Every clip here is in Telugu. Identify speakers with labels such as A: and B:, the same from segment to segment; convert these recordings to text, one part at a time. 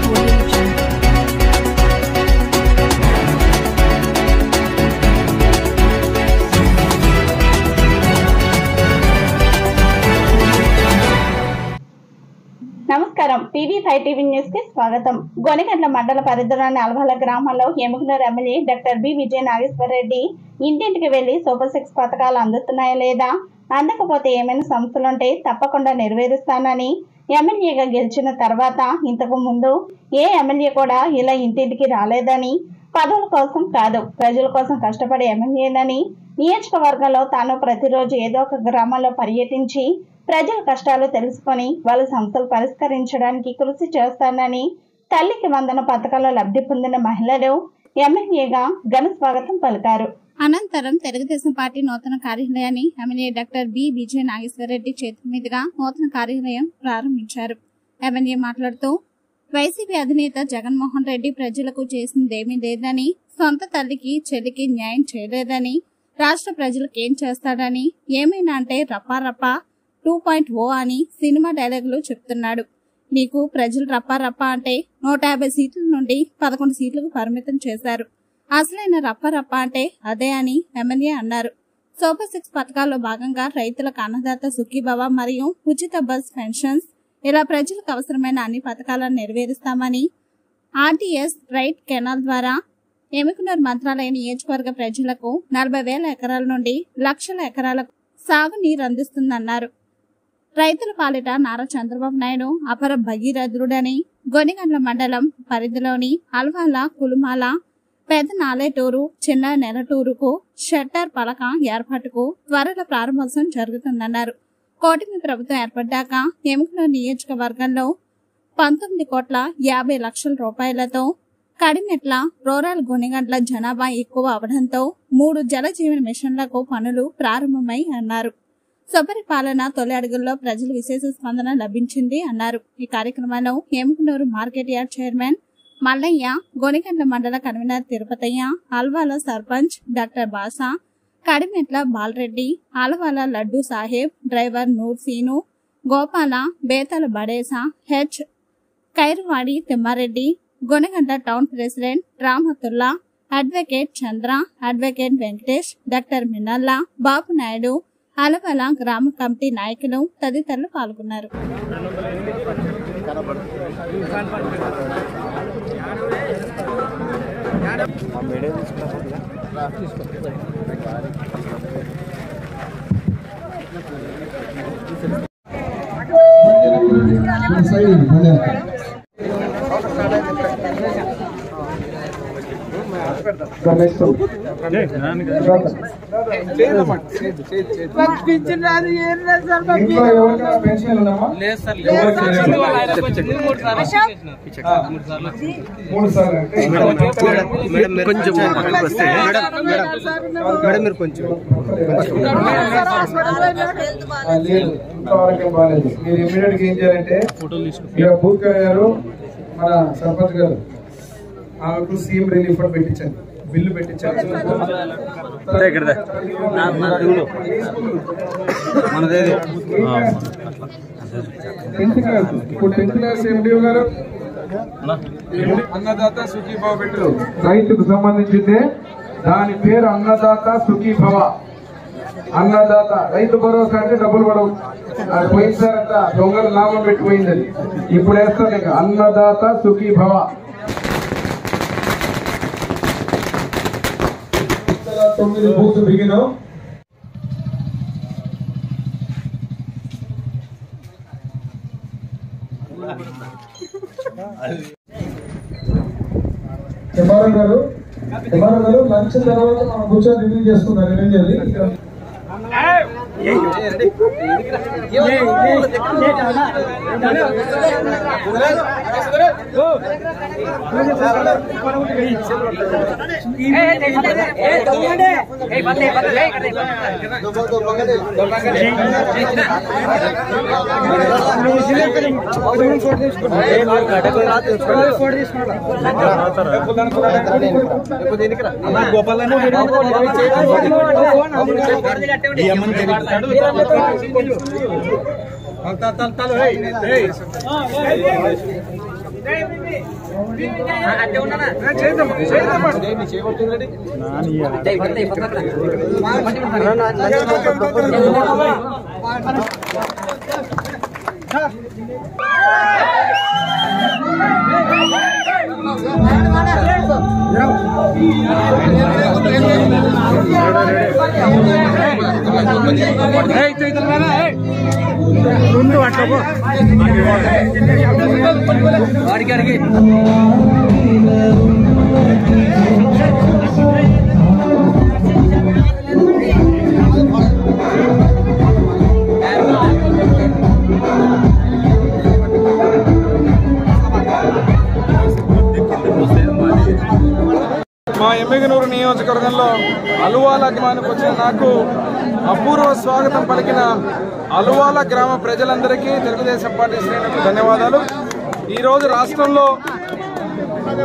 A: నమస్కారం PV5 టీవీ న్యూస్ కి స్వాగతం. గొనిగండ్ల మండల పరిధిలోని అల్వాల గ్రామంలో ఎముకనూరు ఎమ్మెల్యే డాక్టర్ బి విజయ నాగేశ్వర రెడ్డి ఇంటింటికి వెళ్లి సూపర్ 6 పథకాలు అందుతున్నాయా లేదా, అందకపోతే ఏమైనా సమస్యలుంటే తప్పకుండా నెరవేరుస్తానని ఎమ్మెల్యేగా గెలిచిన తర్వాత ఇంతకు ముందు ఏ ఎమ్మెల్యే కూడా ఇలా ఇంటింటికి రాలేదని, పదవుల కోసం కాదు ప్రజల కోసం కష్టపడే ఎమ్మెల్యేనని, నియోజకవర్గంలో తాను ప్రతిరోజు ఏదో ఒక గ్రామంలో పర్యటించి ప్రజల కష్టాలు తెలుసుకొని వాళ్ళ సమస్యలు పరిష్కరించడానికి కృషి చేస్తానని తల్లికి వందన పథకాల లబ్ధి పొందిన మహిళలు ఎమ్మెల్యేగా ఘన స్వాగతం పలికారు.
B: అనంతరం తెలుగుదేశం పార్టీ నూతన కార్యాలయాన్ని ఎమ్మెల్యే డాక్టర్ బి విజయ నాగేశ్వర రెడ్డి చేతుల మీదుగా నూతన కార్యాలయం ప్రారంభించారు. ఎమ్మెల్యే మాట్లాడుతూ వైసీపీ అధినేత జగన్మోహన్ రెడ్డి ప్రజలకు చేసిందేమీ లేదని, సొంత తల్లికి చెల్లికి న్యాయం చేయలేదని, రాష్ట్ర ప్రజలకు ఏం చేస్తాడని, ఏమైనా అంటే రప్పా 2.0 అని సినిమా డైలాగులు చెప్తున్నాడు. నీకు ప్రజలు రప్పా అంటే 150 సీట్ల నుండి 11 సీట్లకు పరిమితం చేశారు. అసలైన రప్పా అంటే అదే అని ఎమ్మెల్యే అన్నారు. సూపర్ 6 పథకాల్లో భాగంగా రైతులకు అన్నదాత సుఖీభవ మరియు ఉచిత బస్ పెన్షన్స్ ఇలా ప్రజలకు అవసరమైన అన్ని పథకాలను నెరవేరుస్తామని, ఆర్టీఎస్ రైట్ కెనాల్ ద్వారా ఎముకనూరు మంత్రాలయ నియోజకవర్గ ప్రజలకు 40,000 ఎకరాల నుండి లక్షల ఎకరాలకు సాగునీరు అందిస్తుందన్నారు. రైతుల పాలిట నారా చంద్రబాబు నాయుడు అపర భగీరథుడని, గొనిగండ్ల మండలం పరిధిలోని అల్వాల, కులుమాల, పెద్ద నాలేటూరు, చిన్న నెలటూరుకు షట్టర్ పలక ఏర్పాటుకు త్వరలో ప్రారంభోత్సవం జరుగుతుందన్నారు. కూటమి ప్రభుత్వం ఏర్పడ్డాక ఎముకనూరు నియోజకవర్గంలో 19,50 కోట్ల రూపాయలతో కడిమెట్ల రూరల్ గొనిగండ్ల జనాభా ఎక్కువ అవడంతో 3 జల జీవన మిషన్లకు పనులు ప్రారంభమై అన్నారు. సుపరిపాలన తొలి అడుగుల్లో ప్రజలు విశేష స్పందన లభించింది అన్నారు. ఈ కార్యక్రమంలో Emukanur market yard chairman Mallaiah, Gonegandla మండల convener Tirupataiah, Alwala sarpanch doctor Basa, Kadimetla Balareddy, Alwala Laddu Saheb, driver Noor Seenu, Gopala, Betala Badesa, H Khairwadi Thimmareddy, Gonegandla town president Ramatulla, advocate Chandra, advocate Venkatesh, doctor Minnalla, Babu Naidu, Alavala గ్రామ కమిటీ నాయకులు తదితరులు పాల్గొన్నారు.
C: మీరు ఇమీడియట్ గా ఏం చేయాలంటే బూత్ గారు మన సర్పంచ్ గారు ఆమెకు సీఎం రిలీఫ్ ఫండ్ పెట్టించండి, బిల్లు పెట్టించండి. ఇప్పుడు 10th క్లాస్ ఎండిఓ గారు అన్నదాత సుఖీభవ పెట్టు, రైతుకు సంబంధించిందే, దాని పేరు అన్నదాత సుఖీభవ. అన్నదాత రైతు భరోసా అంటే డబ్బులు పడవు, అది పోయినసారి అంతా దొంగలు లాభం పెట్టిపోయిందని, ఇప్పుడు వేస్తాను ఇక అన్నదాత సుఖీభవ. 9 బూత్ బిగినాం. ఎంఆర్ఓ గారు లంచ్ తర్వాత మనం కూర్చొని రివ్యూ చేసుకున్నాం. రివ్యూ చేయాలి. గోపాల్
D: ముందు అట్లా వాడికి
C: మా ఎమ్మిగనూరు నియోజకవర్గంలో అలువాల గ్రామానికి వచ్చిన నాకు అపూర్వ స్వాగతం పలికిన అలువాల గ్రామ ప్రజలందరికీ తెలుగుదేశం పార్టీ శ్రేణులకు ధన్యవాదాలు. ఈరోజు రాష్ట్రంలో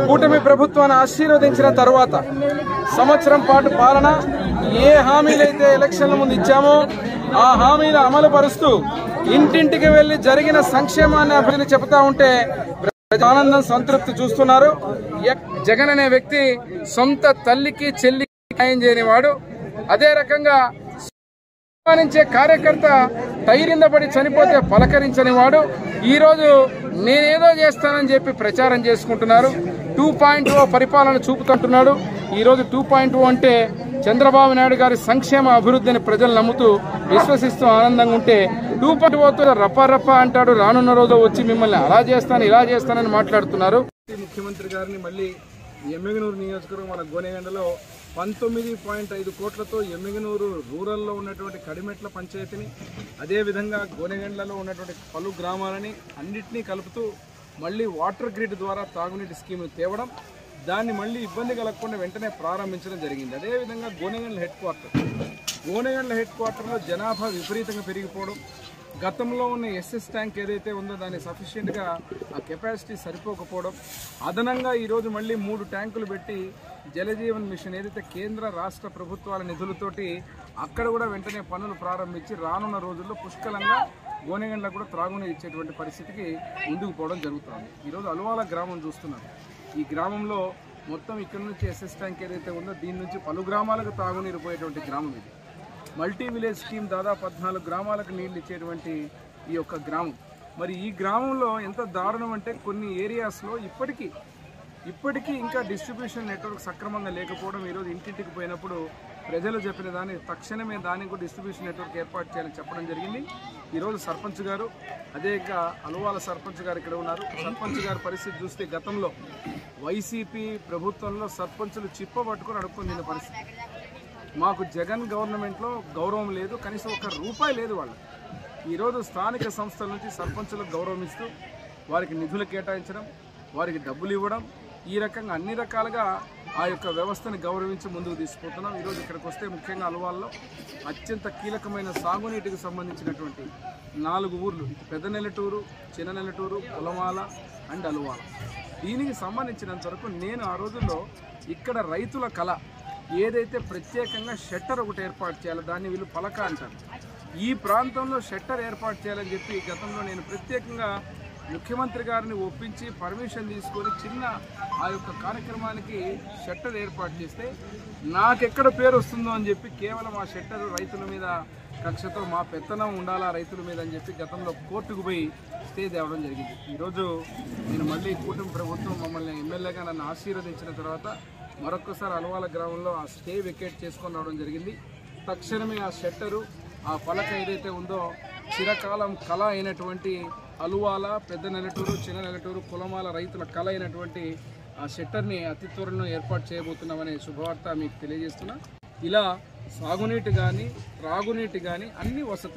C: కూటమి ప్రభుత్వాన్ని ఆశీర్వదించిన తరువాత సంవత్సరం పాటు పాలన ఏ హామీలైతే ఎలక్షన్ల ముందు ఇచ్చామో ఆ హామీలు అమలు పరుస్తూ ఇంటింటికి వెళ్లి జరిగిన సంక్షేమాన్ని అభివృద్ధి చెబుతా ఉంటే ఆనందం సంతృప్తి చూస్తున్నారు. జగన్ అనే వ్యక్తి సొంత తల్లికి చెల్లికి న్యాయం చేయనివాడు. అదే రకంగా సన్మానించే కార్యకర్త టైరింద పడి చనిపోతే పలకరించని వాడు ఈరోజు నేనేదో చేస్తానని చెప్పి ప్రచారం చేసుకుంటున్నారు. 2.0 పరిపాలన చూపుతుంటున్నాడు. ఈరోజు 2.0 అంటే చంద్రబాబు నాయుడు గారి సంక్షేమ అభివృద్ధిని ప్రజలు నమ్ముతూ విశ్వసిస్తూ ఆనందంగా ఉంటే 2.0తో రప్ప అంటాడు. రానున్న రోజు వచ్చి మిమ్మల్ని అలా చేస్తాను ఇలా చేస్తానని మాట్లాడుతున్నారు. ముఖ్యమంత్రి గారిని మళ్ళీ ఎమ్మిగనూరు నియోజకవర్గం మన గోనెగండలో 19.5 కోట్లతో ఎమ్మిగనూరు రూరల్లో ఉన్నటువంటి కడిమెట్ల పంచాయతీని అదేవిధంగా గోనెగండ్లలో ఉన్నటువంటి పలు గ్రామాలని అన్నింటినీ కలుపుతూ మళ్ళీ వాటర్ గ్రిడ్ ద్వారా తాగునీటి స్కీమ్ను తేవడం, దాన్ని మళ్ళీ ఇబ్బంది కలగకుండా వెంటనే ప్రారంభించడం జరిగింది. అదేవిధంగా గోనెగండ్ల హెడ్ క్వార్టర్లో జనాభా విపరీతంగా పెరిగిపోవడం, గతంలో ఉన్న ఎస్ఎస్ ట్యాంక్ ఏదైతే ఉందో దాన్ని సఫిషియెంట్గా ఆ కెపాసిటీ సరిపోకపోవడం, అదనంగా ఈరోజు మళ్ళీ 3 ట్యాంకులు పెట్టి జలజీవన్ మిషన్ ఏదైతే కేంద్ర రాష్ట్ర ప్రభుత్వాల నిధులతోటి అక్కడ కూడా వెంటనే పనులు ప్రారంభించి రానున్న రోజుల్లో పుష్కలంగా గోనెగండ్లకు కూడా త్రాగునీరు ఇచ్చేటువంటి పరిస్థితికి ముందుకు పోవడం జరుగుతుంది. ఈరోజు అలువాల గ్రామం చూస్తున్నారు. ఈ గ్రామంలో మొత్తం ఇక్కడ నుంచి ఎస్ఎస్ ట్యాంక్ ఏదైతే ఉందో దీని నుంచి పలు గ్రామాలకు తాగునీరు పోయేటువంటి గ్రామం ఇది. మల్టీ విలేజ్ స్కీమ్ దాదాపు 14 గ్రామాలకు నీళ్లు ఇచ్చేటువంటి ఈ యొక్క గ్రామం. మరి ఈ గ్రామంలో ఎంత దారుణం అంటే కొన్ని ఏరియాస్లో ఇప్పటికీ ఇంకా డిస్ట్రిబ్యూషన్ నెట్వర్క్ సక్రమంగా లేకపోవడం. ఈరోజు ఇంటింటికి పోయినప్పుడు ప్రజలు చెప్పిన దాన్ని తక్షణమే దానికి కూడా డిస్ట్రిబ్యూషన్ నెట్వర్క్ ఏర్పాటు చేయాలని చెప్పడం జరిగింది. ఈరోజు సర్పంచ్ గారు అదే అలువాల సర్పంచ్ గారు ఇక్కడ ఉన్నారు. సర్పంచ్ గారి పరిస్థితి చూస్తే గతంలో వైసీపీ ప్రభుత్వంలో సర్పంచులు చిప్ప పట్టుకొని అడుక్కొని తిన్న పరిస్థితి. మాకు జగన్ గవర్నమెంట్లో గౌరవం లేదు, కనీసం ₹1 లేదు వాళ్ళు. ఈరోజు స్థానిక సంస్థల నుంచి సర్పంచులకు గౌరవం ఇస్తూ వారికి నిధులు కేటాయించడం, వారికి డబ్బులు ఇవ్వడం, ఈ రకంగా అన్ని రకాలుగా ఆ యొక్క వ్యవస్థని గౌరవించి ముందుకు తీసుకుపోతున్నాం. ఈరోజు ఇక్కడికి వస్తే ముఖ్యంగా అలువాల్లో అత్యంత కీలకమైన సాగునీటికి సంబంధించినటువంటి 4 ఊర్లు, పెద్ద నెల్లటూరు, చిన్న నెల్లటూరు, కులమాల అండ్ అలువాల. దీనికి సంబంధించినంత వరకు నేను ఆ రోజుల్లో ఇక్కడ రైతుల కళ ఏదైతే ప్రత్యేకంగా షట్టర్ ఒకటి ఏర్పాటు చేయాలి, దాన్ని వీళ్ళు పలక అంటారు. ఈ ప్రాంతంలో షట్టర్ ఏర్పాటు చేయాలని చెప్పి గతంలో నేను ప్రత్యేకంగా ముఖ్యమంత్రి గారిని ఒప్పించి పర్మిషన్ తీసుకొని చిన్న ఆ యొక్క కార్యక్రమానికి షట్టర్ ఏర్పాటు చేస్తే నాకెక్కడ పేరు వస్తుందో అని చెప్పి కేవలం ఆ షట్టర్ రైతుల మీద కక్షతో మా పెత్తనం ఉండాలా రైతుల మీద అని చెప్పి గతంలో కోర్టుకు పోయి స్టే తేవడం జరిగింది. ఈరోజు నేను మళ్ళీ కూటమి ప్రభుత్వం మమ్మల్ని ఎమ్మెల్యేగా నన్ను ఆశీర్వదించిన తర్వాత మరొకసారి అలువాల గ్రామంలో ఆ స్టే వెకేట్ చేసుకొని రావడం జరిగింది. తక్షణమే ఆ షట్టరు, ఆ పలక ఏదైతే ఉందో చిరకాలం కళ అయినటువంటి అలువాల, పెద్ద నెల్లటూరు, చిన్న నెల్లటూరు, కులమాల రైతుల కళ అయినటువంటి ఆ షట్టర్ని అతి త్వరలో ఏర్పాటు చేయబోతున్నామనే శుభవార్త మీకు తెలియజేస్తున్నా. ఇలా సాగునీటి కానీ త్రాగునీటి కానీ అన్ని వసతులు